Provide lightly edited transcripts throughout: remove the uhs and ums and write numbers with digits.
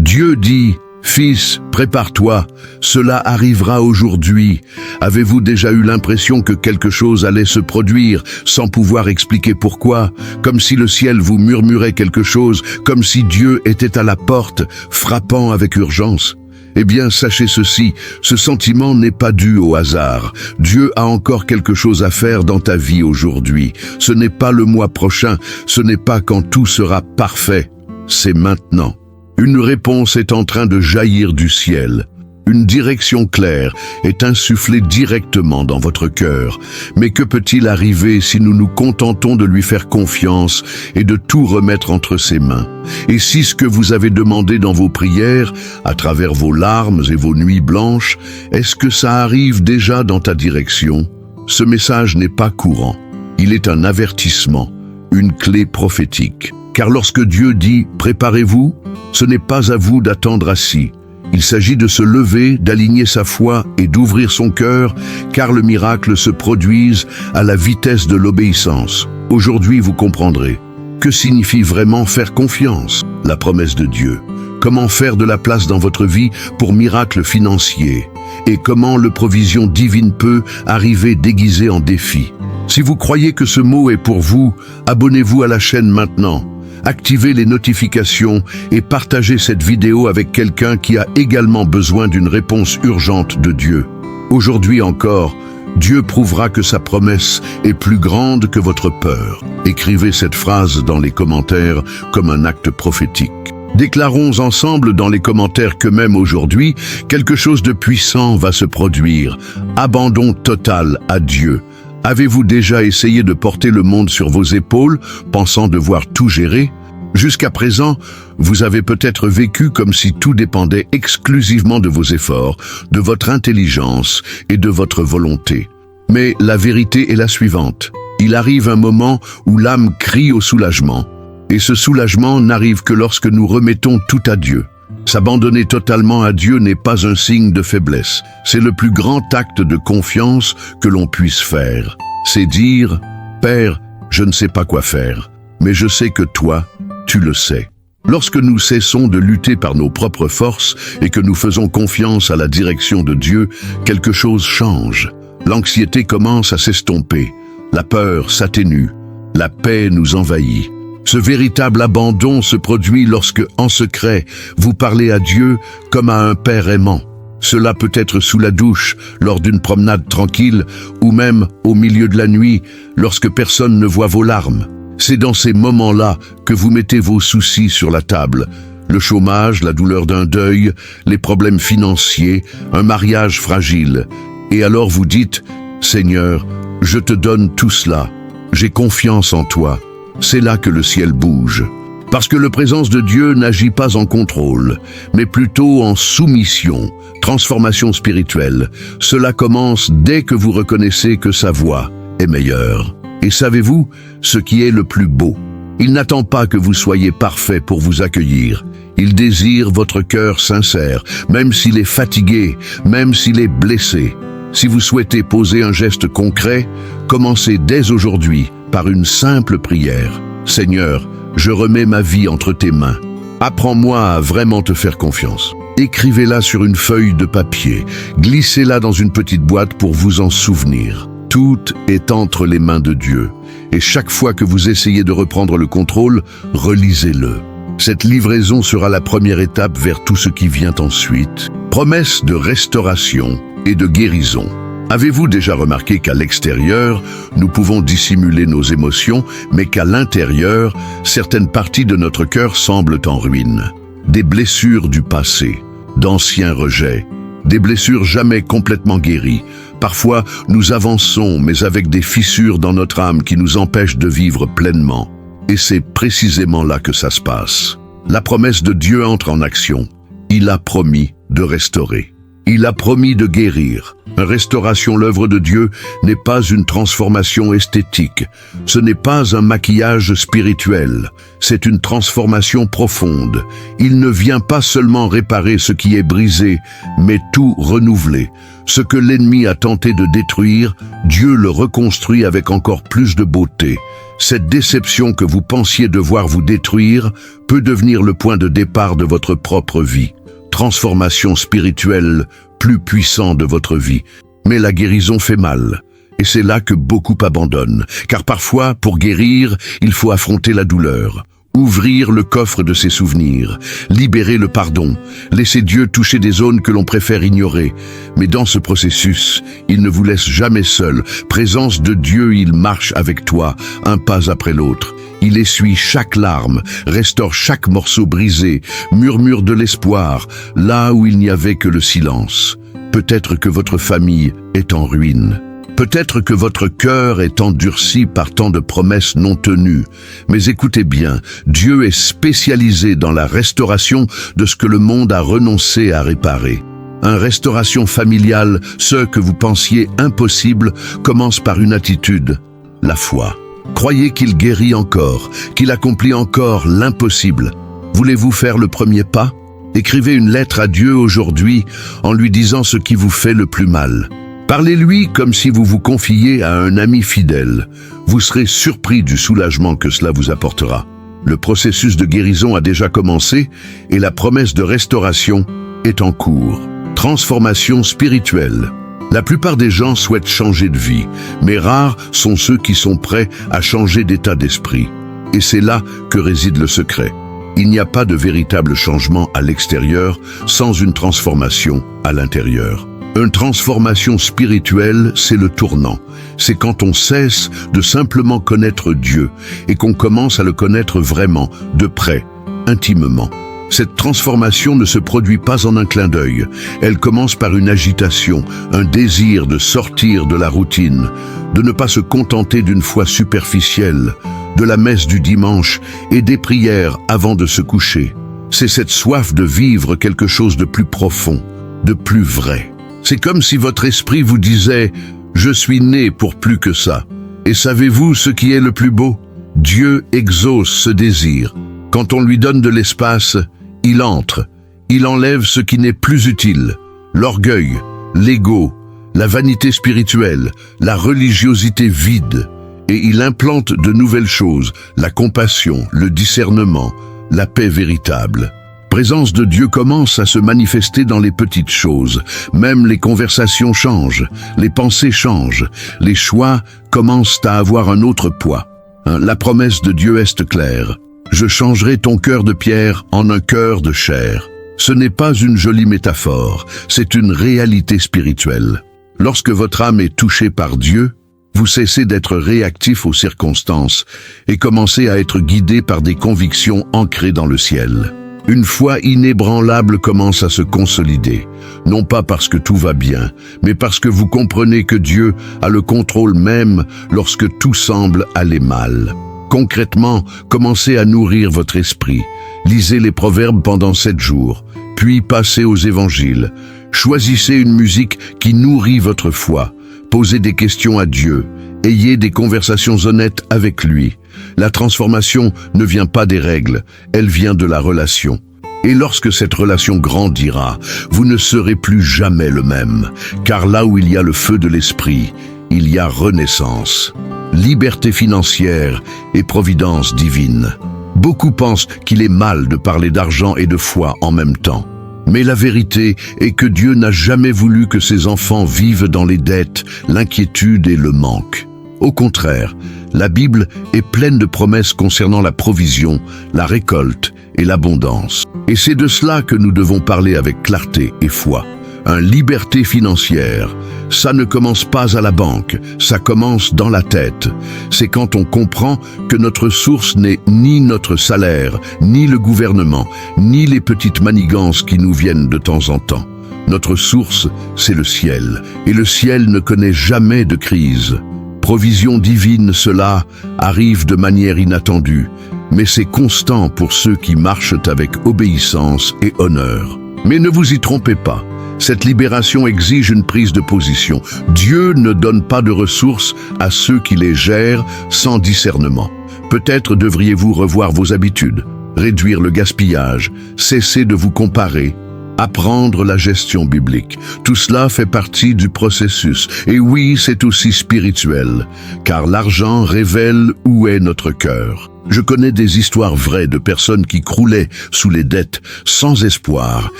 Dieu dit, « Fils, prépare-toi, cela arrivera aujourd'hui. » Avez-vous déjà eu l'impression que quelque chose allait se produire sans pouvoir expliquer pourquoi, comme si le ciel vous murmurait quelque chose, comme si Dieu était à la porte, frappant avec urgence? Eh bien, sachez ceci, ce sentiment n'est pas dû au hasard. Dieu a encore quelque chose à faire dans ta vie aujourd'hui. Ce n'est pas le mois prochain, ce n'est pas quand tout sera parfait, c'est maintenant. Une réponse est en train de jaillir du ciel. Une direction claire est insufflée directement dans votre cœur. Mais que peut-il arriver si nous nous contentons de lui faire confiance et de tout remettre entre ses mains? Et si ce que vous avez demandé dans vos prières, à travers vos larmes et vos nuits blanches, est-ce que ça arrive déjà dans ta direction? Ce message n'est pas courant. Il est un avertissement, une clé prophétique. Car lorsque Dieu dit « préparez-vous », ce n'est pas à vous d'attendre assis. Il s'agit de se lever, d'aligner sa foi et d'ouvrir son cœur, car le miracle se produise à la vitesse de l'obéissance. Aujourd'hui, vous comprendrez. Que signifie vraiment faire confiance? La promesse de Dieu. Comment faire de la place dans votre vie pour miracles financiers? Et comment le provision divine peut arriver déguisée en défi? Si vous croyez que ce mot est pour vous, abonnez-vous à la chaîne maintenant. Activez les notifications et partagez cette vidéo avec quelqu'un qui a également besoin d'une réponse urgente de Dieu. Aujourd'hui encore, Dieu prouvera que sa promesse est plus grande que votre peur. Écrivez cette phrase dans les commentaires comme un acte prophétique. Déclarons ensemble dans les commentaires que même aujourd'hui, quelque chose de puissant va se produire. Abandon total à Dieu. Avez-vous déjà essayé de porter le monde sur vos épaules, pensant devoir tout gérer? Jusqu'à présent, vous avez peut-être vécu comme si tout dépendait exclusivement de vos efforts, de votre intelligence et de votre volonté. Mais la vérité est la suivante. Il arrive un moment où l'âme crie au soulagement. Et ce soulagement n'arrive que lorsque nous remettons tout à Dieu. S'abandonner totalement à Dieu n'est pas un signe de faiblesse. C'est le plus grand acte de confiance que l'on puisse faire. C'est dire, « Père, je ne sais pas quoi faire, mais je sais que toi, tu le sais. » Lorsque nous cessons de lutter par nos propres forces et que nous faisons confiance à la direction de Dieu, quelque chose change. L'anxiété commence à s'estomper, la peur s'atténue, la paix nous envahit. Ce véritable abandon se produit lorsque, en secret, vous parlez à Dieu comme à un père aimant. Cela peut être sous la douche, lors d'une promenade tranquille, ou même au milieu de la nuit, lorsque personne ne voit vos larmes. C'est dans ces moments-là que vous mettez vos soucis sur la table. Le chômage, la douleur d'un deuil, les problèmes financiers, un mariage fragile. Et alors vous dites, « Seigneur, je te donne tout cela. J'ai confiance en toi. » C'est là que le ciel bouge. Parce que la présence de Dieu n'agit pas en contrôle, mais plutôt en soumission, transformation spirituelle. Cela commence dès que vous reconnaissez que sa voix est meilleure. Et savez-vous ce qui est le plus beau? Il n'attend pas que vous soyez parfait pour vous accueillir. Il désire votre cœur sincère, même s'il est fatigué, même s'il est blessé. Si vous souhaitez poser un geste concret, commencez dès aujourd'hui par une simple prière. Seigneur, je remets ma vie entre tes mains. Apprends-moi à vraiment te faire confiance. Écrivez-la sur une feuille de papier. Glissez-la dans une petite boîte pour vous en souvenir. Tout est entre les mains de Dieu. Et chaque fois que vous essayez de reprendre le contrôle, relisez-le. Cette livraison sera la première étape vers tout ce qui vient ensuite. Promesse de restauration et de guérison. Avez-vous déjà remarqué qu'à l'extérieur, nous pouvons dissimuler nos émotions, mais qu'à l'intérieur, certaines parties de notre cœur semblent en ruine? Des blessures du passé, d'anciens rejets, des blessures jamais complètement guéries. Parfois, nous avançons, mais avec des fissures dans notre âme qui nous empêchent de vivre pleinement. Et c'est précisément là que ça se passe. La promesse de Dieu entre en action. Il a promis de restaurer. Il a promis de guérir. Restauration, l'œuvre de Dieu, n'est pas une transformation esthétique. Ce n'est pas un maquillage spirituel. C'est une transformation profonde. Il ne vient pas seulement réparer ce qui est brisé, mais tout renouveler. Ce que l'ennemi a tenté de détruire, Dieu le reconstruit avec encore plus de beauté. Cette déception que vous pensiez devoir vous détruire peut devenir le point de départ de votre propre vie. Transformation spirituelle plus puissante de votre vie. Mais la guérison fait mal. Et c'est là que beaucoup abandonnent. Car parfois, pour guérir, il faut affronter la douleur. Ouvrir le coffre de ses souvenirs, libérer le pardon, laisser Dieu toucher des zones que l'on préfère ignorer. Mais dans ce processus, il ne vous laisse jamais seul. Présence de Dieu, il marche avec toi, un pas après l'autre. Il essuie chaque larme, restaure chaque morceau brisé, murmure de l'espoir, là où il n'y avait que le silence. Peut-être que votre famille est en ruine. Peut-être que votre cœur est endurci par tant de promesses non tenues. Mais écoutez bien, Dieu est spécialisé dans la restauration de ce que le monde a renoncé à réparer. Une restauration familiale, ce que vous pensiez impossible, commence par une attitude, la foi. Croyez qu'il guérit encore, qu'il accomplit encore l'impossible. Voulez-vous faire le premier pas? Écrivez une lettre à Dieu aujourd'hui en lui disant ce qui vous fait le plus mal. Parlez-lui comme si vous vous confiez à un ami fidèle. Vous serez surpris du soulagement que cela vous apportera. Le processus de guérison a déjà commencé et la promesse de restauration est en cours. Transformation spirituelle. La plupart des gens souhaitent changer de vie, mais rares sont ceux qui sont prêts à changer d'état d'esprit. Et c'est là que réside le secret. Il n'y a pas de véritable changement à l'extérieur sans une transformation à l'intérieur. Une transformation spirituelle, c'est le tournant. C'est quand on cesse de simplement connaître Dieu et qu'on commence à le connaître vraiment, de près, intimement. Cette transformation ne se produit pas en un clin d'œil. Elle commence par une agitation, un désir de sortir de la routine, de ne pas se contenter d'une foi superficielle, de la messe du dimanche et des prières avant de se coucher. C'est cette soif de vivre quelque chose de plus profond, de plus vrai. C'est comme si votre esprit vous disait « Je suis né pour plus que ça ». Et savez-vous ce qui est le plus beau? Dieu exauce ce désir. Quand on lui donne de l'espace, il entre. Il enlève ce qui n'est plus utile. L'orgueil, l'ego, la vanité spirituelle, la religiosité vide. Et il implante de nouvelles choses, la compassion, le discernement, la paix véritable. Présence de Dieu commence à se manifester dans les petites choses. Même les conversations changent, les pensées changent, les choix commencent à avoir un autre poids. La promesse de Dieu est claire. Je changerai ton cœur de pierre en un cœur de chair. Ce n'est pas une jolie métaphore, c'est une réalité spirituelle. Lorsque votre âme est touchée par Dieu, vous cessez d'être réactif aux circonstances et commencez à être guidé par des convictions ancrées dans le ciel. Une foi inébranlable commence à se consolider, non pas parce que tout va bien, mais parce que vous comprenez que Dieu a le contrôle même lorsque tout semble aller mal. Concrètement, commencez à nourrir votre esprit. Lisez les proverbes pendant 7 jours, puis passez aux évangiles. Choisissez une musique qui nourrit votre foi. Posez des questions à Dieu. Ayez des conversations honnêtes avec lui. La transformation ne vient pas des règles, elle vient de la relation. Et lorsque cette relation grandira, vous ne serez plus jamais le même, car là où il y a le feu de l'esprit, il y a renaissance, liberté financière et providence divine. Beaucoup pensent qu'il est mal de parler d'argent et de foi en même temps. Mais la vérité est que Dieu n'a jamais voulu que ses enfants vivent dans les dettes, l'inquiétude et le manque. Au contraire, la Bible est pleine de promesses concernant la provision, la récolte et l'abondance. Et c'est de cela que nous devons parler avec clarté et foi. Une liberté financière, ça ne commence pas à la banque, ça commence dans la tête. C'est quand on comprend que notre source n'est ni notre salaire, ni le gouvernement, ni les petites manigances qui nous viennent de temps en temps. Notre source, c'est le ciel, et le ciel ne connaît jamais de crise. Provision divine, cela arrive de manière inattendue, mais c'est constant pour ceux qui marchent avec obéissance et honneur. Mais ne vous y trompez pas. Cette libération exige une prise de position. Dieu ne donne pas de ressources à ceux qui les gèrent sans discernement. Peut-être devriez-vous revoir vos habitudes, réduire le gaspillage, cesser de vous comparer, apprendre la gestion biblique. Tout cela fait partie du processus. Et oui, c'est aussi spirituel, car l'argent révèle où est notre cœur. Je connais des histoires vraies de personnes qui croulaient sous les dettes, sans espoir,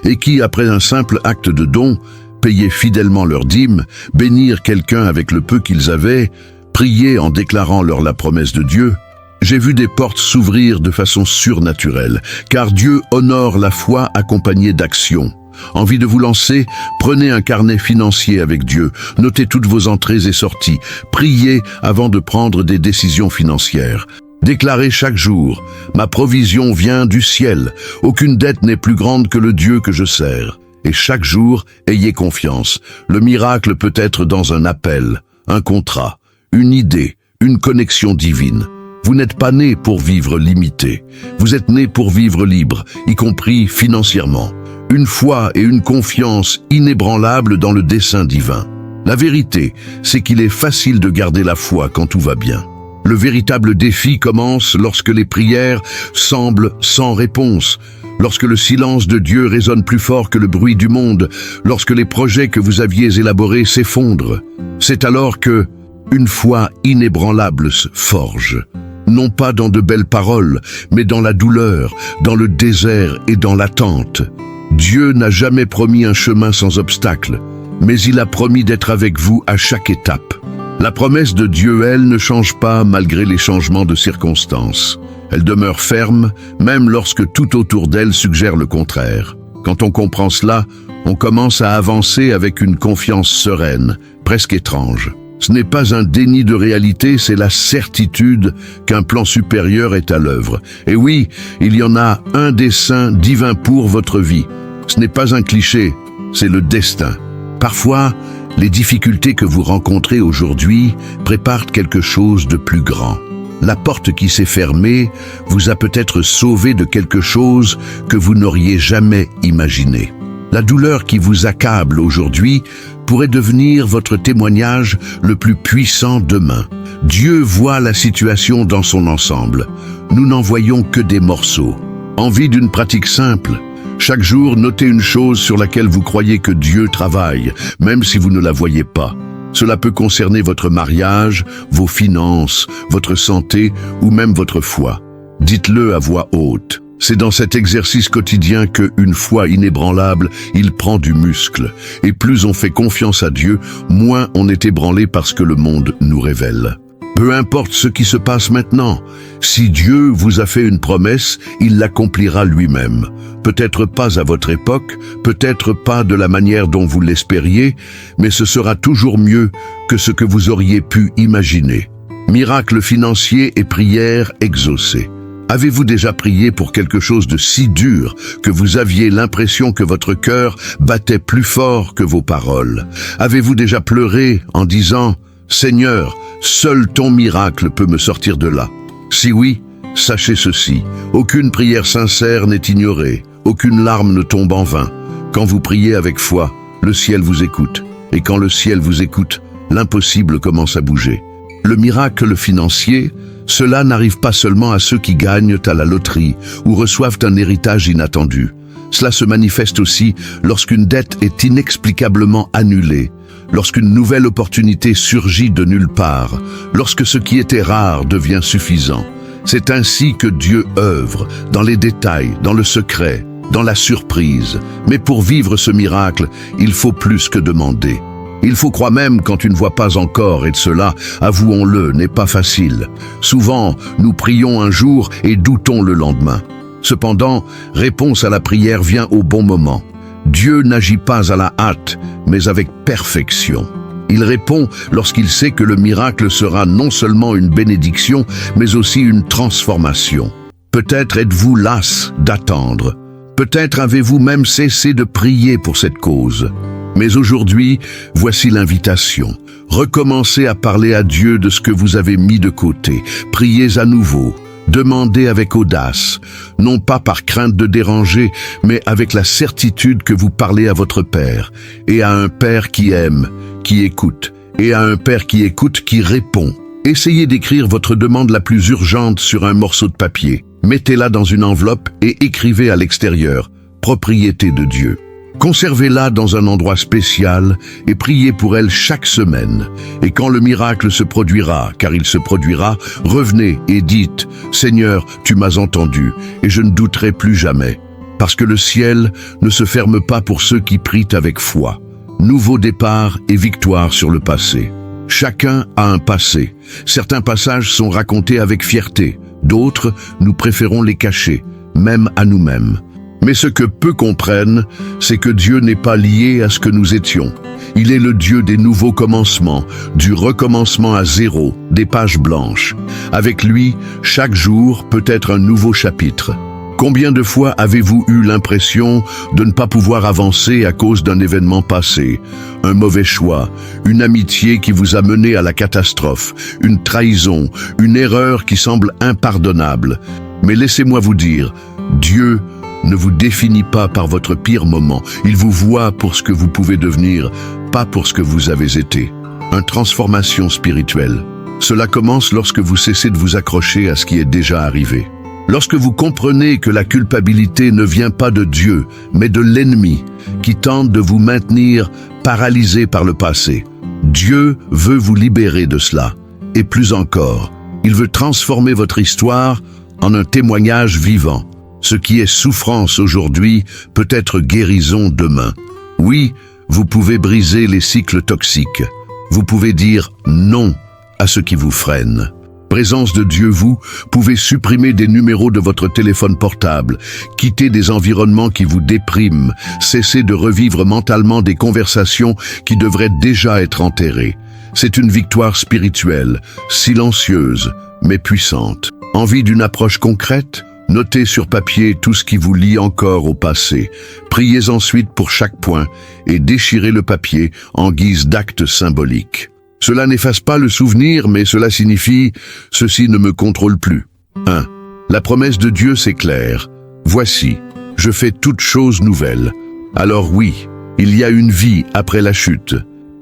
et qui, après un simple acte de don, payaient fidèlement leurs dîmes, bénir quelqu'un avec le peu qu'ils avaient, prier en déclarant leur la promesse de Dieu. J'ai vu des portes s'ouvrir de façon surnaturelle, car Dieu honore la foi accompagnée d'action. Envie de vous lancer? Prenez un carnet financier avec Dieu, notez toutes vos entrées et sorties, priez avant de prendre des décisions financières. Déclarez chaque jour: ma provision vient du ciel, aucune dette n'est plus grande que le Dieu que je sers. Et chaque jour, ayez confiance, le miracle peut être dans un appel, un contrat, une idée, une connexion divine. Vous n'êtes pas né pour vivre limité, vous êtes né pour vivre libre, y compris financièrement. Une foi et une confiance inébranlables dans le dessein divin. La vérité, c'est qu'il est facile de garder la foi quand tout va bien. Le véritable défi commence lorsque les prières semblent sans réponse, lorsque le silence de Dieu résonne plus fort que le bruit du monde, lorsque les projets que vous aviez élaborés s'effondrent. C'est alors que une foi inébranlable se forge, non pas dans de belles paroles, mais dans la douleur, dans le désert et dans l'attente. Dieu n'a jamais promis un chemin sans obstacle, mais il a promis d'être avec vous à chaque étape. La promesse de Dieu, elle, ne change pas malgré les changements de circonstances. Elle demeure ferme, même lorsque tout autour d'elle suggère le contraire. Quand on comprend cela, on commence à avancer avec une confiance sereine, presque étrange. Ce n'est pas un déni de réalité, c'est la certitude qu'un plan supérieur est à l'œuvre. Et oui, il y en a un dessein divin pour votre vie. Ce n'est pas un cliché, c'est le destin. Parfois, les difficultés que vous rencontrez aujourd'hui préparent quelque chose de plus grand. La porte qui s'est fermée vous a peut-être sauvé de quelque chose que vous n'auriez jamais imaginé. La douleur qui vous accable aujourd'hui pourrait devenir votre témoignage le plus puissant demain. Dieu voit la situation dans son ensemble. Nous n'en voyons que des morceaux. Envie d'une pratique simple? Chaque jour, notez une chose sur laquelle vous croyez que Dieu travaille, même si vous ne la voyez pas. Cela peut concerner votre mariage, vos finances, votre santé ou même votre foi. Dites-le à voix haute. C'est dans cet exercice quotidien qu'une foi inébranlable, il prend du muscle. Et plus on fait confiance à Dieu, moins on est ébranlé par ce que le monde nous révèle. Peu importe ce qui se passe maintenant, si Dieu vous a fait une promesse, il l'accomplira lui-même. Peut-être pas à votre époque, peut-être pas de la manière dont vous l'espériez, mais ce sera toujours mieux que ce que vous auriez pu imaginer. Miracle financier et prière exaucée. Avez-vous déjà prié pour quelque chose de si dur que vous aviez l'impression que votre cœur battait plus fort que vos paroles? Avez-vous déjà pleuré en disant « Seigneur, seul ton miracle peut me sortir de là ». Si oui, sachez ceci, aucune prière sincère n'est ignorée, aucune larme ne tombe en vain. Quand vous priez avec foi, le ciel vous écoute. Et quand le ciel vous écoute, l'impossible commence à bouger. Le miracle financier, cela n'arrive pas seulement à ceux qui gagnent à la loterie ou reçoivent un héritage inattendu. Cela se manifeste aussi lorsqu'une dette est inexplicablement annulée, lorsqu'une nouvelle opportunité surgit de nulle part, lorsque ce qui était rare devient suffisant. C'est ainsi que Dieu œuvre, dans les détails, dans le secret, dans la surprise. Mais pour vivre ce miracle, il faut plus que demander. Il faut croire même quand tu ne vois pas encore, et de cela, avouons-le, n'est pas facile. Souvent, nous prions un jour et doutons le lendemain. Cependant, réponse à la prière vient au bon moment. Dieu n'agit pas à la hâte, mais avec perfection. Il répond lorsqu'il sait que le miracle sera non seulement une bénédiction, mais aussi une transformation. Peut-être êtes-vous las d'attendre. Peut-être avez-vous même cessé de prier pour cette cause. Mais aujourd'hui, voici l'invitation. Recommencez à parler à Dieu de ce que vous avez mis de côté. Priez à nouveau. Demandez avec audace, non pas par crainte de déranger, mais avec la certitude que vous parlez à votre Père, et à un Père qui aime, qui écoute, et à un Père qui écoute, qui répond. Essayez d'écrire votre demande la plus urgente sur un morceau de papier. Mettez-la dans une enveloppe et écrivez à l'extérieur, propriété de Dieu. Conservez-la dans un endroit spécial et priez pour elle chaque semaine. Et quand le miracle se produira, car il se produira, revenez et dites « Seigneur, tu m'as entendu, et je ne douterai plus jamais. » Parce que le ciel ne se ferme pas pour ceux qui prient avec foi. Nouveau départ et victoire sur le passé. Chacun a un passé. Certains passages sont racontés avec fierté. D'autres, nous préférons les cacher, même à nous-mêmes. Mais ce que peu comprennent, c'est que Dieu n'est pas lié à ce que nous étions. Il est le Dieu des nouveaux commencements, du recommencement à zéro, des pages blanches. Avec lui, chaque jour peut être un nouveau chapitre. Combien de fois avez-vous eu l'impression de ne pas pouvoir avancer à cause d'un événement passé, un mauvais choix, une amitié qui vous a mené à la catastrophe, une trahison, une erreur qui semble impardonnable? Mais laissez-moi vous dire, Dieu ne vous définit pas par votre pire moment. Il vous voit pour ce que vous pouvez devenir, pas pour ce que vous avez été. Une transformation spirituelle. Cela commence lorsque vous cessez de vous accrocher à ce qui est déjà arrivé. Lorsque vous comprenez que la culpabilité ne vient pas de Dieu, mais de l'ennemi, qui tente de vous maintenir paralysé par le passé. Dieu veut vous libérer de cela. Et plus encore, il veut transformer votre histoire en un témoignage vivant. Ce qui est souffrance aujourd'hui peut être guérison demain. Oui, vous pouvez briser les cycles toxiques. Vous pouvez dire non à ce qui vous freine. Présence de Dieu, vous pouvez supprimer des numéros de votre téléphone portable, quitter des environnements qui vous dépriment, cesser de revivre mentalement des conversations qui devraient déjà être enterrées. C'est une victoire spirituelle, silencieuse, mais puissante. Envie d'une approche concrète? Notez sur papier tout ce qui vous lie encore au passé. Priez ensuite pour chaque point et déchirez le papier en guise d'acte symbolique. Cela n'efface pas le souvenir, mais cela signifie « ceci ne me contrôle plus ». 1. La promesse de Dieu, c'est clair. « Voici, je fais toutes choses nouvelles ». Alors oui, il y a une vie après la chute.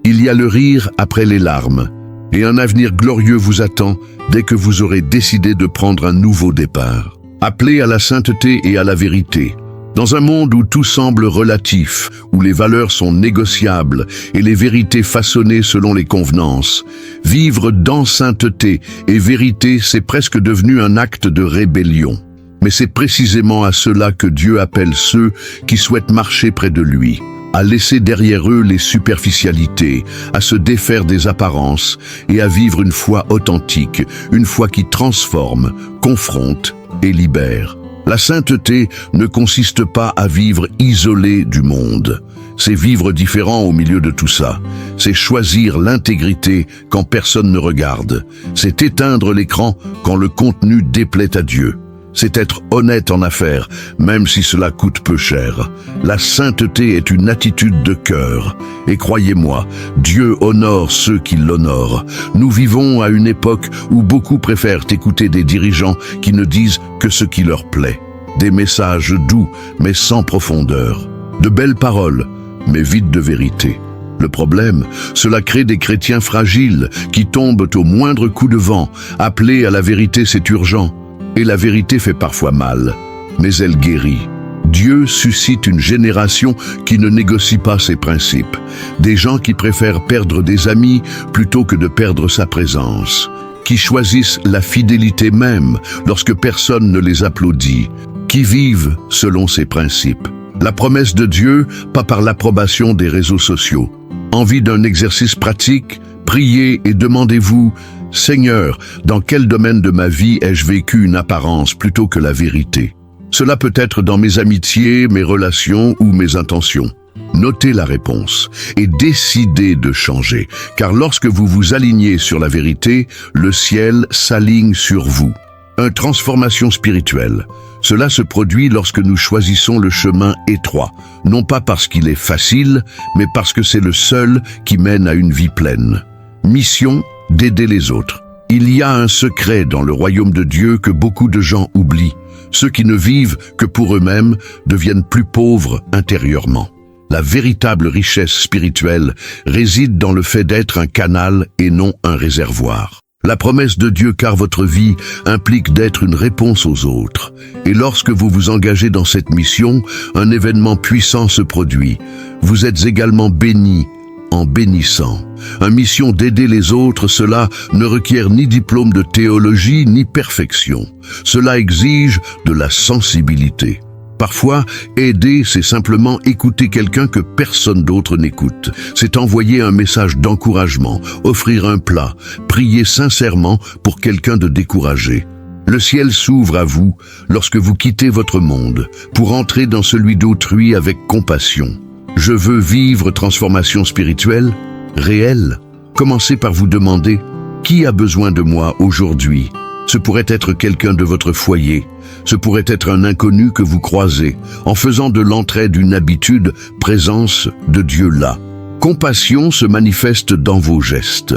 Il y a le rire après les larmes. Et un avenir glorieux vous attend dès que vous aurez décidé de prendre un nouveau départ. Appelez à la sainteté et à la vérité. Dans un monde où tout semble relatif, où les valeurs sont négociables et les vérités façonnées selon les convenances, vivre dans sainteté et vérité, c'est presque devenu un acte de rébellion. Mais c'est précisément à cela que Dieu appelle ceux qui souhaitent marcher près de lui, à laisser derrière eux les superficialités, à se défaire des apparences et à vivre une foi authentique, une foi qui transforme, confronte et libère. La sainteté ne consiste pas à vivre isolé du monde. C'est vivre différent au milieu de tout ça. C'est choisir l'intégrité quand personne ne regarde. C'est éteindre l'écran quand le contenu déplaît à Dieu. C'est être honnête en affaires, même si cela coûte peu cher. La sainteté est une attitude de cœur. Et croyez-moi, Dieu honore ceux qui l'honorent. Nous vivons à une époque où beaucoup préfèrent écouter des dirigeants qui ne disent que ce qui leur plaît. Des messages doux, mais sans profondeur. De belles paroles, mais vides de vérité. Le problème, cela crée des chrétiens fragiles qui tombent au moindre coup de vent. Appeler à la vérité, c'est urgent. Et la vérité fait parfois mal, mais elle guérit. Dieu suscite une génération qui ne négocie pas ses principes. Des gens qui préfèrent perdre des amis plutôt que de perdre sa présence. Qui choisissent la fidélité même lorsque personne ne les applaudit. Qui vivent selon ses principes. La promesse de Dieu, pas par l'approbation des réseaux sociaux. Envie d'un exercice pratique? Priez et demandez-vous « Seigneur, dans quel domaine de ma vie ai-je vécu une apparence plutôt que la vérité ?» Cela peut être dans mes amitiés, mes relations ou mes intentions. Notez la réponse et décidez de changer, car lorsque vous vous alignez sur la vérité, le ciel s'aligne sur vous. Une transformation spirituelle. Cela se produit lorsque nous choisissons le chemin étroit, non pas parce qu'il est facile, mais parce que c'est le seul qui mène à une vie pleine. Mission, d'aider les autres. Il y a un secret dans le royaume de Dieu que beaucoup de gens oublient. Ceux qui ne vivent que pour eux-mêmes deviennent plus pauvres intérieurement. La véritable richesse spirituelle réside dans le fait d'être un canal et non un réservoir. La promesse de Dieu, car votre vie implique d'être une réponse aux autres. Et lorsque vous vous engagez dans cette mission, un événement puissant se produit. Vous êtes également bénis en bénissant. Une mission d'aider les autres, cela ne requiert ni diplôme de théologie ni perfection. Cela exige de la sensibilité. Parfois, aider, c'est simplement écouter quelqu'un que personne d'autre n'écoute. C'est envoyer un message d'encouragement, offrir un plat, prier sincèrement pour quelqu'un de découragé. Le ciel s'ouvre à vous lorsque vous quittez votre monde pour entrer dans celui d'autrui avec compassion. Je veux vivre transformation spirituelle, réelle. Commencez par vous demander « Qui a besoin de moi aujourd'hui ?» Ce pourrait être quelqu'un de votre foyer. Ce pourrait être un inconnu que vous croisez, en faisant de l'entraide une habitude, présence de Dieu là. Compassion se manifeste dans vos gestes.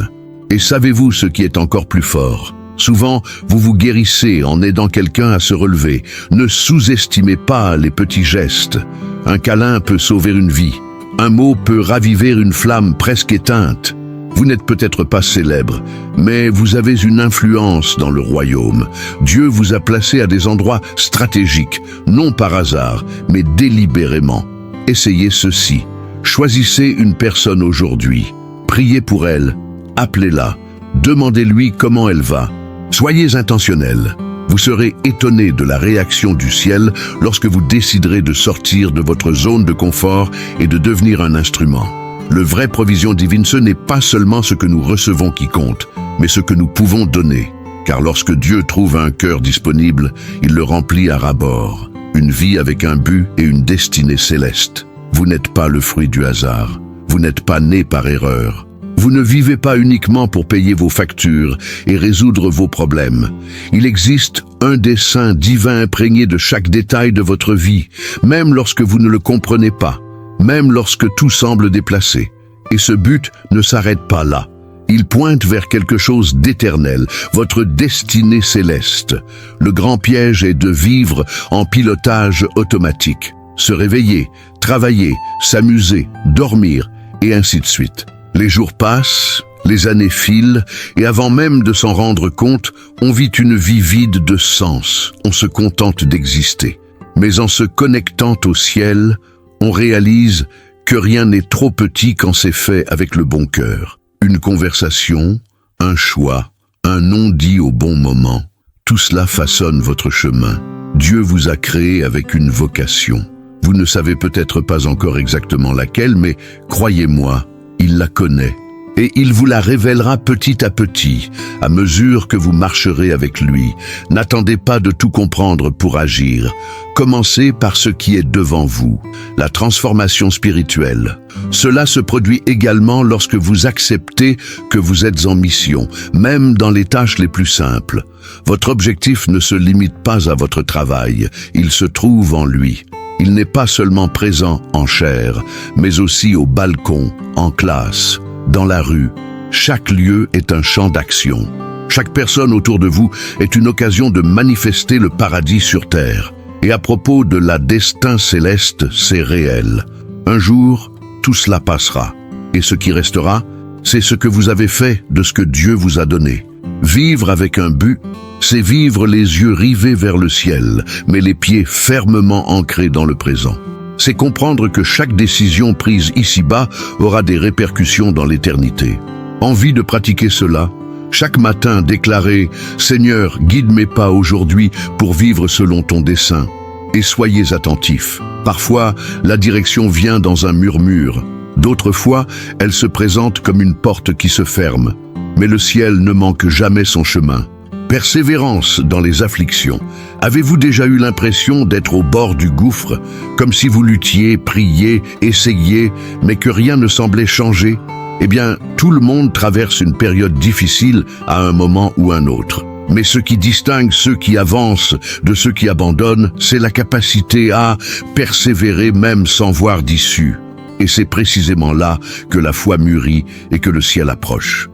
Et savez-vous ce qui est encore plus fort? Souvent, vous vous guérissez en aidant quelqu'un à se relever. Ne sous-estimez pas les petits gestes. Un câlin peut sauver une vie. Un mot peut raviver une flamme presque éteinte. Vous n'êtes peut-être pas célèbre, mais vous avez une influence dans le royaume. Dieu vous a placé à des endroits stratégiques, non par hasard, mais délibérément. Essayez ceci. Choisissez une personne aujourd'hui. Priez pour elle. Appelez-la. Demandez-lui comment elle va. Soyez intentionnel. Vous serez étonné de la réaction du ciel lorsque vous déciderez de sortir de votre zone de confort et de devenir un instrument. Le vrai provision divine, ce n'est pas seulement ce que nous recevons qui compte, mais ce que nous pouvons donner. Car lorsque Dieu trouve un cœur disponible, il le remplit à ras-bord. Une vie avec un but et une destinée céleste. Vous n'êtes pas le fruit du hasard. Vous n'êtes pas né par erreur. Vous ne vivez pas uniquement pour payer vos factures et résoudre vos problèmes. Il existe un dessein divin imprégné de chaque détail de votre vie, même lorsque vous ne le comprenez pas. Même lorsque tout semble déplacé. Et ce but ne s'arrête pas là. Il pointe vers quelque chose d'éternel, votre destinée céleste. Le grand piège est de vivre en pilotage automatique. Se réveiller, travailler, s'amuser, dormir, et ainsi de suite. Les jours passent, les années filent, et avant même de s'en rendre compte, on vit une vie vide de sens. On se contente d'exister. Mais en se connectant au ciel, on réalise que rien n'est trop petit quand c'est fait avec le bon cœur. Une conversation, un choix, un non dit au bon moment. Tout cela façonne votre chemin. Dieu vous a créé avec une vocation. Vous ne savez peut-être pas encore exactement laquelle, mais croyez-moi, il la connaît. Et il vous la révélera petit à petit, à mesure que vous marcherez avec lui. N'attendez pas de tout comprendre pour agir. Commencez par ce qui est devant vous, la transformation spirituelle. Cela se produit également lorsque vous acceptez que vous êtes en mission, même dans les tâches les plus simples. Votre objectif ne se limite pas à votre travail, il se trouve en lui. Il n'est pas seulement présent en chair, mais aussi au balcon, en classe, dans la rue. Chaque lieu est un champ d'action. Chaque personne autour de vous est une occasion de manifester le paradis sur terre. Et à propos de la destin céleste, c'est réel. Un jour, tout cela passera. Et ce qui restera, c'est ce que vous avez fait de ce que Dieu vous a donné. Vivre avec un but, c'est vivre les yeux rivés vers le ciel, mais les pieds fermement ancrés dans le présent. C'est comprendre que chaque décision prise ici-bas aura des répercussions dans l'éternité. Envie de pratiquer cela? Chaque matin déclarer « Seigneur, guide mes pas aujourd'hui pour vivre selon ton dessein » et soyez attentifs. Parfois, la direction vient dans un murmure. D'autres fois, elle se présente comme une porte qui se ferme. Mais le ciel ne manque jamais son chemin. Persévérance dans les afflictions. Avez-vous déjà eu l'impression d'être au bord du gouffre, comme si vous luttiez, priez, essayiez, mais que rien ne semblait changer? Eh bien, tout le monde traverse une période difficile à un moment ou un autre. Mais ce qui distingue ceux qui avancent de ceux qui abandonnent, c'est la capacité à persévérer même sans voir d'issue. Et c'est précisément là que la foi mûrit et que le ciel approche.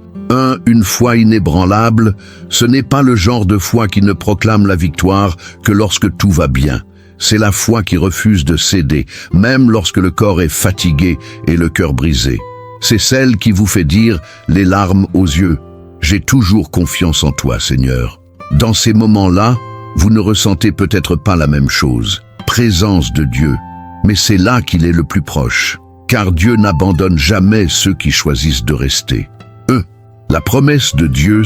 Une foi inébranlable, ce n'est pas le genre de foi qui ne proclame la victoire que lorsque tout va bien. C'est la foi qui refuse de céder, même lorsque le corps est fatigué et le cœur brisé. C'est celle qui vous fait dire, les larmes aux yeux, « J'ai toujours confiance en toi, Seigneur. Dans ces moments-là, vous ne ressentez peut-être pas la même chose. Présence de Dieu. Mais c'est là qu'il est le plus proche. Car Dieu n'abandonne jamais ceux qui choisissent de rester. La promesse de Dieu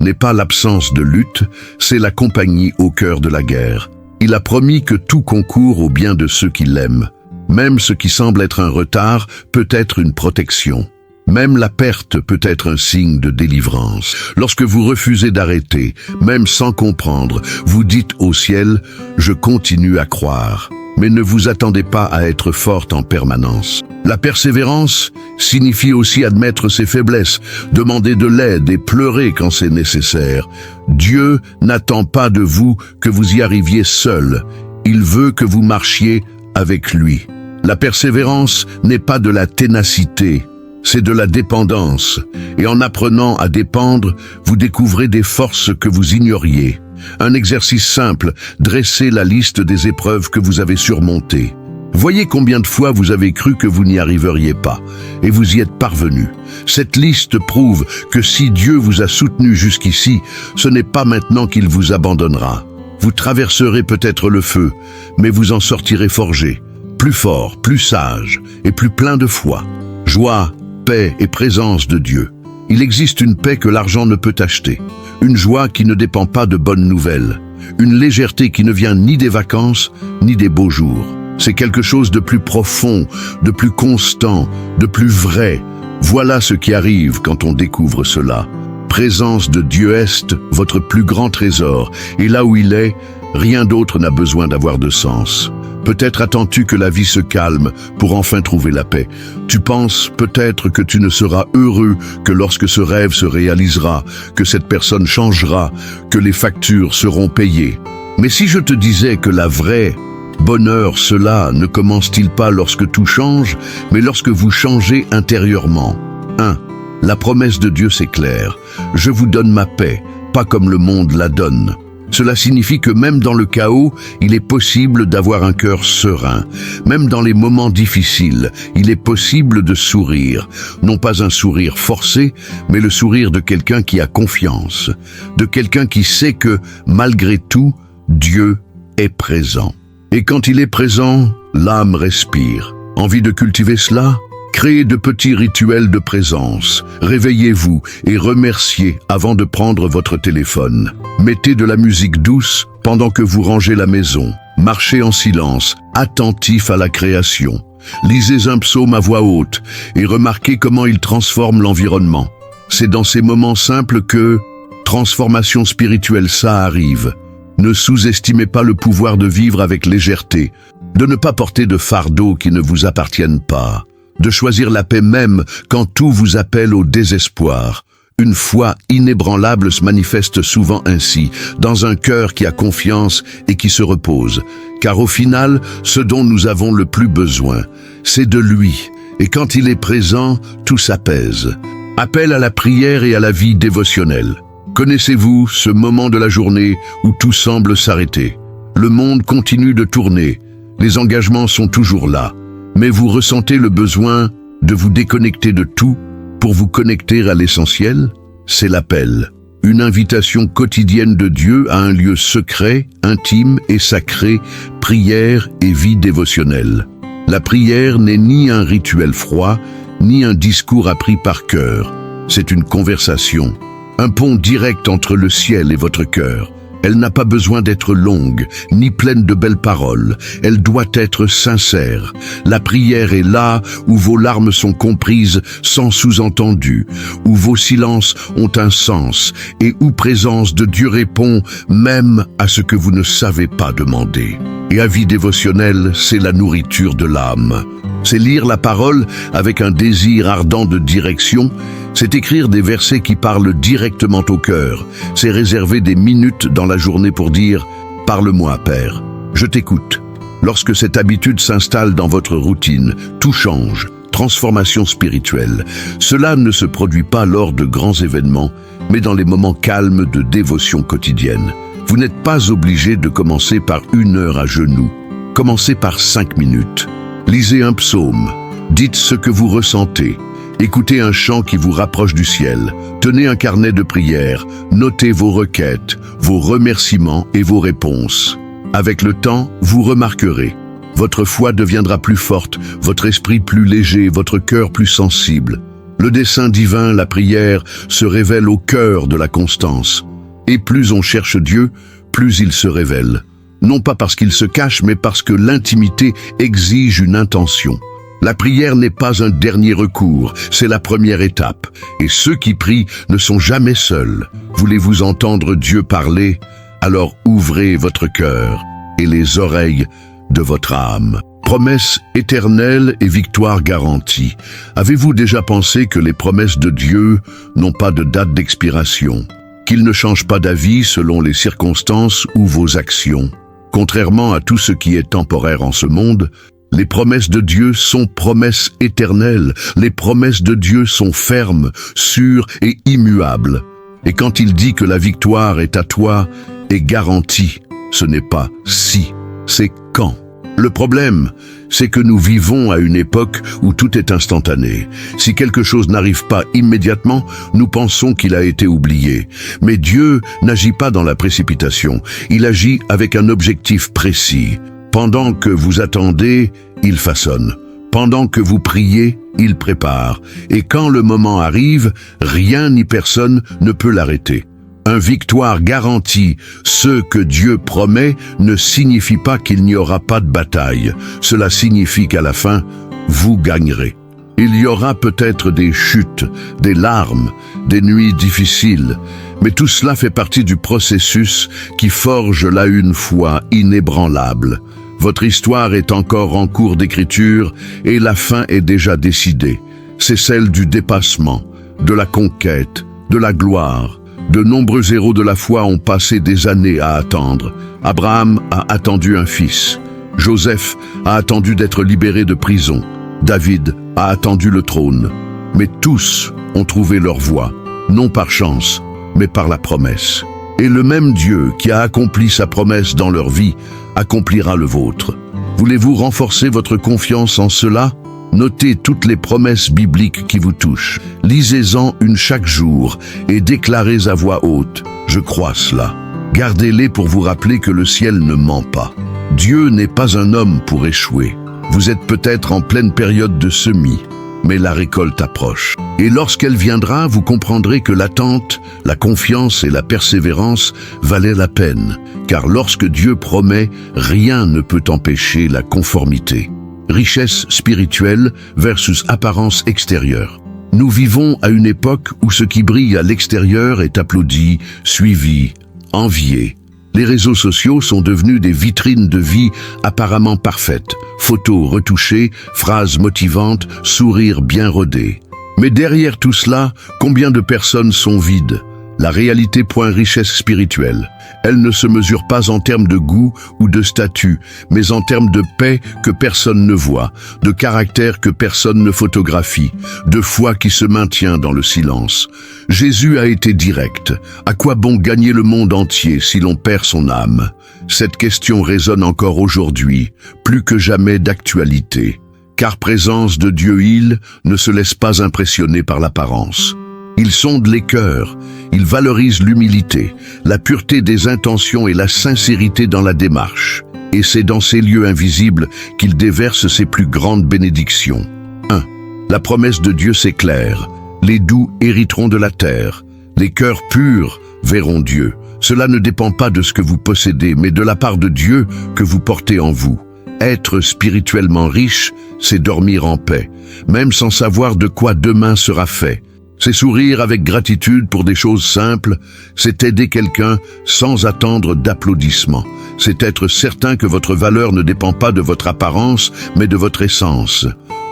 n'est pas l'absence de lutte, c'est la compagnie au cœur de la guerre. Il a promis que tout concourt au bien de ceux qui l'aiment. Même ce qui semble être un retard peut être une protection. Même la perte peut être un signe de délivrance. Lorsque vous refusez d'arrêter, même sans comprendre, vous dites au ciel « Je continue à croire ». Mais ne vous attendez pas à être forte en permanence. La persévérance signifie aussi admettre ses faiblesses, demander de l'aide et pleurer quand c'est nécessaire. Dieu n'attend pas de vous que vous y arriviez seul. Il veut que vous marchiez avec lui. La persévérance n'est pas de la ténacité, c'est de la dépendance. Et en apprenant à dépendre, vous découvrez des forces que vous ignoriez. Un exercice simple, dressez la liste des épreuves que vous avez surmontées. Voyez combien de fois vous avez cru que vous n'y arriveriez pas, et vous y êtes parvenu. Cette liste prouve que si Dieu vous a soutenu jusqu'ici, ce n'est pas maintenant qu'il vous abandonnera. Vous traverserez peut-être le feu, mais vous en sortirez forgé, plus fort, plus sage et plus plein de foi. Joie, paix et présence de Dieu. Il existe une paix que l'argent ne peut acheter, une joie qui ne dépend pas de bonnes nouvelles, une légèreté qui ne vient ni des vacances, ni des beaux jours. C'est quelque chose de plus profond, de plus constant, de plus vrai. Voilà ce qui arrive quand on découvre cela. Présence de Dieu est votre plus grand trésor, et là où il est, rien d'autre n'a besoin d'avoir de sens. Peut-être attends-tu que la vie se calme pour enfin trouver la paix. Tu penses peut-être que tu ne seras heureux que lorsque ce rêve se réalisera, que cette personne changera, que les factures seront payées. Mais si je te disais que la vraie bonheur, cela ne commence-t-il pas lorsque tout change, mais lorsque vous changez intérieurement? 1. La promesse de Dieu, c'est clair. Je vous donne ma paix, pas comme le monde la donne. Cela signifie que même dans le chaos, il est possible d'avoir un cœur serein. Même dans les moments difficiles, il est possible de sourire. Non pas un sourire forcé, mais le sourire de quelqu'un qui a confiance. De quelqu'un qui sait que, malgré tout, Dieu est présent. Et quand il est présent, l'âme respire. Envie de cultiver cela ? Créez de petits rituels de présence. Réveillez-vous et remerciez avant de prendre votre téléphone. Mettez de la musique douce pendant que vous rangez la maison. Marchez en silence, attentif à la création. Lisez un psaume à voix haute et remarquez comment il transforme l'environnement. C'est dans ces moments simples que transformation spirituelle, ça arrive. Ne sous-estimez pas le pouvoir de vivre avec légèreté, de ne pas porter de fardeaux qui ne vous appartiennent pas, de choisir la paix même quand tout vous appelle au désespoir. Une foi inébranlable se manifeste souvent ainsi, dans un cœur qui a confiance et qui se repose. Car au final, ce dont nous avons le plus besoin, c'est de lui. Et quand il est présent, tout s'apaise. Appel à la prière et à la vie dévotionnelle. Connaissez-vous ce moment de la journée où tout semble s'arrêter? Le monde continue de tourner, les engagements sont toujours là, mais vous ressentez le besoin de vous déconnecter de tout pour vous connecter à l'essentiel? C'est l'appel, une invitation quotidienne de Dieu à un lieu secret, intime et sacré, prière et vie dévotionnelle. La prière n'est ni un rituel froid, ni un discours appris par cœur. C'est une conversation, un pont direct entre le ciel et votre cœur. Elle n'a pas besoin d'être longue, ni pleine de belles paroles. Elle doit être sincère. La prière est là où vos larmes sont comprises sans sous-entendu, où vos silences ont un sens et où présence de Dieu répond même à ce que vous ne savez pas demander. Et à vie dévotionnelle, c'est la nourriture de l'âme. C'est lire la parole avec un désir ardent de direction. C'est écrire des versets qui parlent directement au cœur. C'est réserver des minutes dans la journée pour dire « Parle-moi, Père, je t'écoute ». Lorsque cette habitude s'installe dans votre routine, tout change, transformation spirituelle. Cela ne se produit pas lors de grands événements, mais dans les moments calmes de dévotion quotidienne. Vous n'êtes pas obligé de commencer par 1 heure à genoux. Commencez par 5 minutes. Lisez un psaume. Dites ce que vous ressentez. Écoutez un chant qui vous rapproche du ciel. Tenez un carnet de prières. Notez vos requêtes, vos remerciements et vos réponses. Avec le temps, vous remarquerez. Votre foi deviendra plus forte, votre esprit plus léger, votre cœur plus sensible. Le dessein divin, la prière, se révèle au cœur de la constance. Et plus on cherche Dieu, plus il se révèle. Non pas parce qu'il se cache, mais parce que l'intimité exige une intention. La prière n'est pas un dernier recours, c'est la première étape. Et ceux qui prient ne sont jamais seuls. Voulez-vous entendre Dieu parler? Alors ouvrez votre cœur et les oreilles de votre âme. Promesse éternelle et victoire garantie. Avez-vous déjà pensé que les promesses de Dieu n'ont pas de date d'expiration? Qu'il ne change pas d'avis selon les circonstances ou vos actions? Contrairement à tout ce qui est temporaire en ce monde, les promesses de Dieu sont promesses éternelles. Les promesses de Dieu sont fermes, sûres et immuables. Et quand il dit que la victoire est à toi et garantie, ce n'est pas si, c'est quand. Le problème, c'est que nous vivons à une époque où tout est instantané. Si quelque chose n'arrive pas immédiatement, nous pensons qu'il a été oublié. Mais Dieu n'agit pas dans la précipitation. Il agit avec un objectif précis. Pendant que vous attendez, il façonne. Pendant que vous priez, il prépare. Et quand le moment arrive, rien ni personne ne peut l'arrêter. Une victoire garantie, ce que Dieu promet ne signifie pas qu'il n'y aura pas de bataille. Cela signifie qu'à la fin, vous gagnerez. Il y aura peut-être des chutes, des larmes, des nuits difficiles, mais tout cela fait partie du processus qui forge là une foi inébranlable. Votre histoire est encore en cours d'écriture et la fin est déjà décidée. C'est celle du dépassement, de la conquête, de la gloire. De nombreux héros de la foi ont passé des années à attendre. Abraham a attendu un fils. Joseph a attendu d'être libéré de prison. David a attendu le trône. Mais tous ont trouvé leur voie, non par chance, mais par la promesse. Et le même Dieu qui a accompli sa promesse dans leur vie accomplira le vôtre. Voulez-vous renforcer votre confiance en cela? Notez toutes les promesses bibliques qui vous touchent. Lisez-en une chaque jour et déclarez à voix haute « Je crois cela ». Gardez-les pour vous rappeler que le ciel ne ment pas. Dieu n'est pas un homme pour échouer. Vous êtes peut-être en pleine période de semis, mais la récolte approche. Et lorsqu'elle viendra, vous comprendrez que l'attente, la confiance et la persévérance valaient la peine. Car lorsque Dieu promet, rien ne peut empêcher la conformité. Richesse spirituelle versus apparence extérieure. Nous vivons à une époque où ce qui brille à l'extérieur est applaudi, suivi, envié. Les réseaux sociaux sont devenus des vitrines de vie apparemment parfaites. Photos retouchées, phrases motivantes, sourires bien rodés. Mais derrière tout cela, combien de personnes sont vides? La réalité point richesse spirituelle. Elle ne se mesure pas en termes de goût ou de statut, mais en termes de paix que personne ne voit, de caractère que personne ne photographie, de foi qui se maintient dans le silence. Jésus a été direct. À quoi bon gagner le monde entier si l'on perd son âme? Cette question résonne encore aujourd'hui, plus que jamais d'actualité. Car présence de Dieu, il ne se laisse pas impressionner par l'apparence. Il sonde les cœurs, il valorise l'humilité, la pureté des intentions et la sincérité dans la démarche. Et c'est dans ces lieux invisibles qu'il déverse ses plus grandes bénédictions. 1. La promesse de Dieu s'éclaire. Les doux hériteront de la terre. Les cœurs purs verront Dieu. Cela ne dépend pas de ce que vous possédez, mais de la part de Dieu que vous portez en vous. Être spirituellement riche, c'est dormir en paix, même sans savoir de quoi demain sera fait. C'est sourire avec gratitude pour des choses simples, c'est aider quelqu'un sans attendre d'applaudissements. C'est être certain que votre valeur ne dépend pas de votre apparence, mais de votre essence.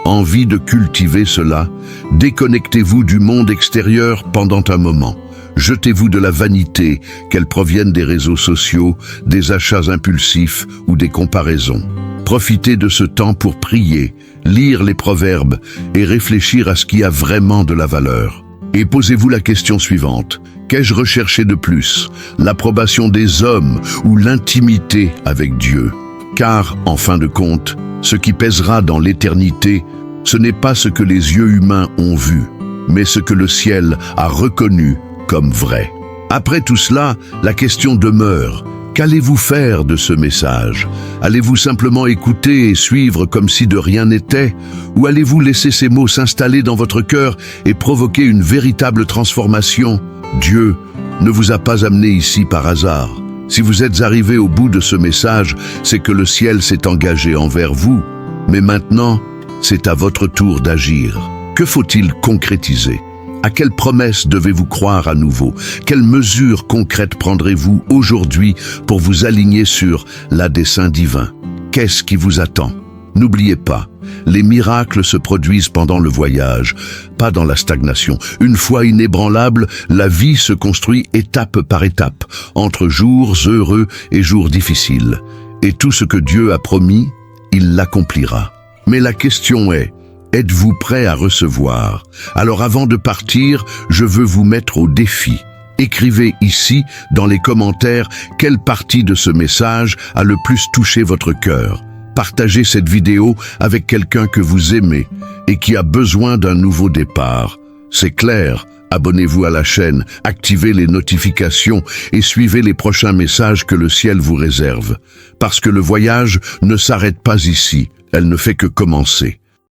Envie de cultiver cela? Déconnectez-vous du monde extérieur pendant un moment. Jetez-vous de la vanité, qu'elle provienne des réseaux sociaux, des achats impulsifs ou des comparaisons. Profitez de ce temps pour prier, lire les proverbes et réfléchir à ce qui a vraiment de la valeur. Et posez-vous la question suivante. Qu'ai-je recherché de plus? L'approbation des hommes ou l'intimité avec Dieu? Car, en fin de compte, ce qui pèsera dans l'éternité Ce n'est pas ce que les yeux humains ont vu, mais ce que le ciel a reconnu comme vrai. Après tout cela, la question demeure. Qu'allez-vous faire de ce message? Allez-vous simplement écouter et suivre comme si de rien n'était? Ou allez-vous laisser ces mots s'installer dans votre cœur et provoquer une véritable transformation? Dieu ne vous a pas amené ici par hasard. Si vous êtes arrivé au bout de ce message, c'est que le ciel s'est engagé envers vous. Mais maintenant, c'est à votre tour d'agir. Que faut-il concrétiser? À quelle promesse devez-vous croire à nouveau? Quelles mesures concrètes prendrez-vous aujourd'hui pour vous aligner sur la dessein divin? Qu'est-ce qui vous attend? N'oubliez pas, les miracles se produisent pendant le voyage, pas dans la stagnation. Une fois inébranlable, la vie se construit étape par étape, entre jours heureux et jours difficiles. Et tout ce que Dieu a promis, il l'accomplira. Mais la question est, êtes-vous prêt à recevoir? Alors avant de partir, je veux vous mettre au défi. Écrivez ici, dans les commentaires, quelle partie de ce message a le plus touché votre cœur. Partagez cette vidéo avec quelqu'un que vous aimez et qui a besoin d'un nouveau départ. C'est clair, abonnez-vous à la chaîne, activez les notifications et suivez les prochains messages que le ciel vous réserve. Parce que le voyage ne s'arrête pas ici, elle ne fait que commencer.